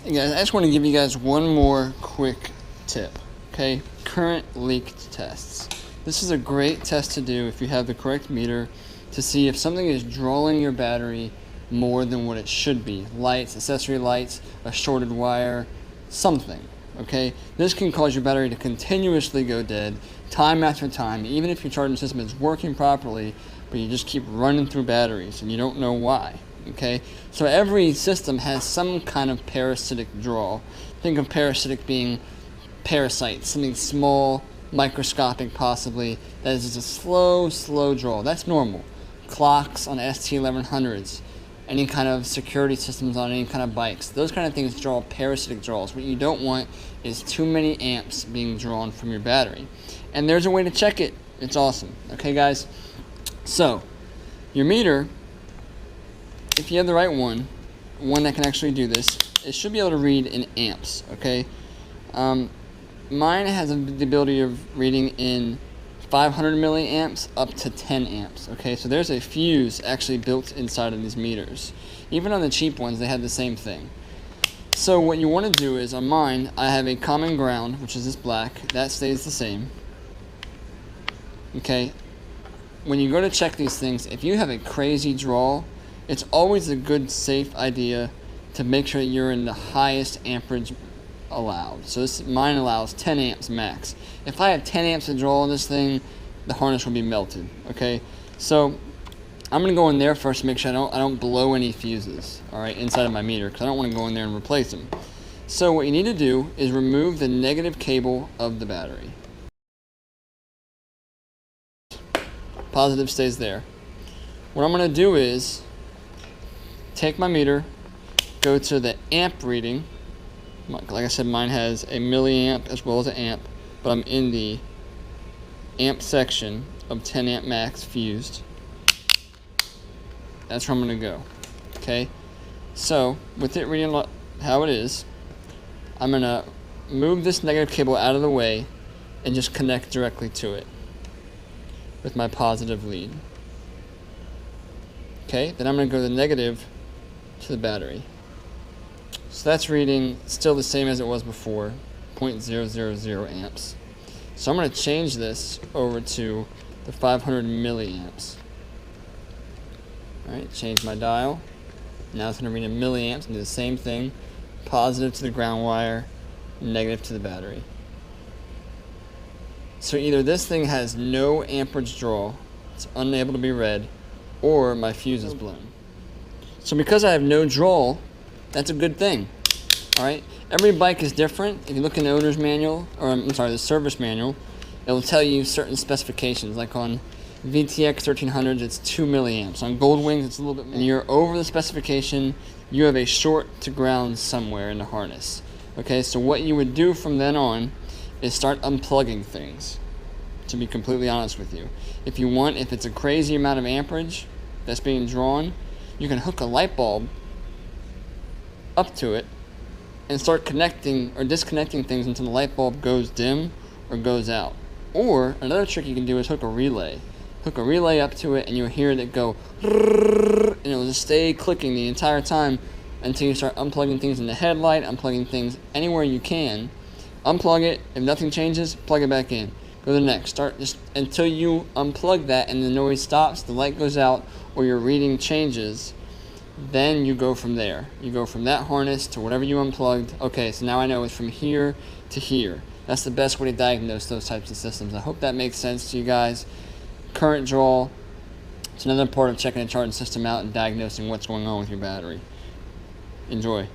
Hey guys, I just want to give you guys one more quick tip, okay? Current leaked tests. This is a great test to do if you have the correct meter to see if something is drawing your battery more than what it should be. Lights, accessory lights, a shorted wire, something, okay? This can cause your battery to continuously go dead time after time, even if your charging system is working properly, but you just keep running through batteries and you don't know why. Okay, so every system has some kind of parasitic draw. Think of parasitic being parasites, something small, microscopic possibly, that is just a slow draw. That's normal. Clocks on ST1100s, any kind of security systems on any kind of bikes, those kind of things draw parasitic draws. What you don't want is too many amps being drawn from your battery. And there's a way to check it. It's awesome. Okay, guys? So, your meter, if you have the right one that can actually do this, it should be able to read in amps, okay? Mine has the ability of reading in 500 milliamps up to 10 amps, okay? So there's a fuse actually built inside of these meters. Even on the cheap ones, they have the same thing. So what you want to do is, on mine, I have a common ground, which is this black. That stays the same, okay? When you go to check these things, if you have a crazy draw, it's always a good, safe idea to make sure that you're in the highest amperage allowed. So mine allows 10 amps max. If I have 10 amps of draw on this thing, the harness will be melted. Okay, so I'm gonna go in there first to make sure I don't blow any fuses. All right, inside of my meter, because I don't want to go in there and replace them. So what you need to do is remove the negative cable of the battery. Positive stays there. What I'm gonna do is take my meter, go to the amp reading. Like I said, mine has a milliamp as well as an amp, but I'm in the amp section of 10 amp max fused. That's where I'm going to go. Okay, so with it reading how it is, I'm going to move this negative cable out of the way and just connect directly to it with my positive lead. Okay, then I'm going to go to the negative to the battery. So that's reading still the same as it was before, 0.000 amps. So I'm going to change this over to the 500 milliamps. Alright, change my dial. Now it's going to read in milliamps and do the same thing. Positive to the ground wire, negative to the battery. So either this thing has no amperage draw, it's unable to be read, or my fuse is blown. So because I have no draw, that's a good thing. Alright, every bike is different. If you look in the owner's manual, or I'm sorry, the service manual, it will tell you certain specifications. Like on VTX 1300s, it's 2 milliamps. On Goldwings, it's a little bit more. And you're over the specification, you have a short to ground somewhere in the harness. Okay, so what you would do from then on is start unplugging things, to be completely honest with you. If you want, if it's a crazy amount of amperage that's being drawn, you can hook a light bulb up to it and start connecting or disconnecting things until the light bulb goes dim or goes out. Or another trick you can do is hook a relay. Hook a relay up to it and you'll hear it go and it'll just stay clicking the entire time until you start unplugging things in the headlight, unplugging things anywhere you can. Unplug it. If nothing changes, plug it back in. Go to the next. Start just until you unplug that and the noise stops, the light goes out, or your reading changes. Then you go from there. You go from that harness to whatever you unplugged. Okay, so now I know it's from here to here. That's the best way to diagnose those types of systems. I hope that makes sense to you guys. Current draw, it's another part of checking a charging system out and diagnosing what's going on with your battery. Enjoy.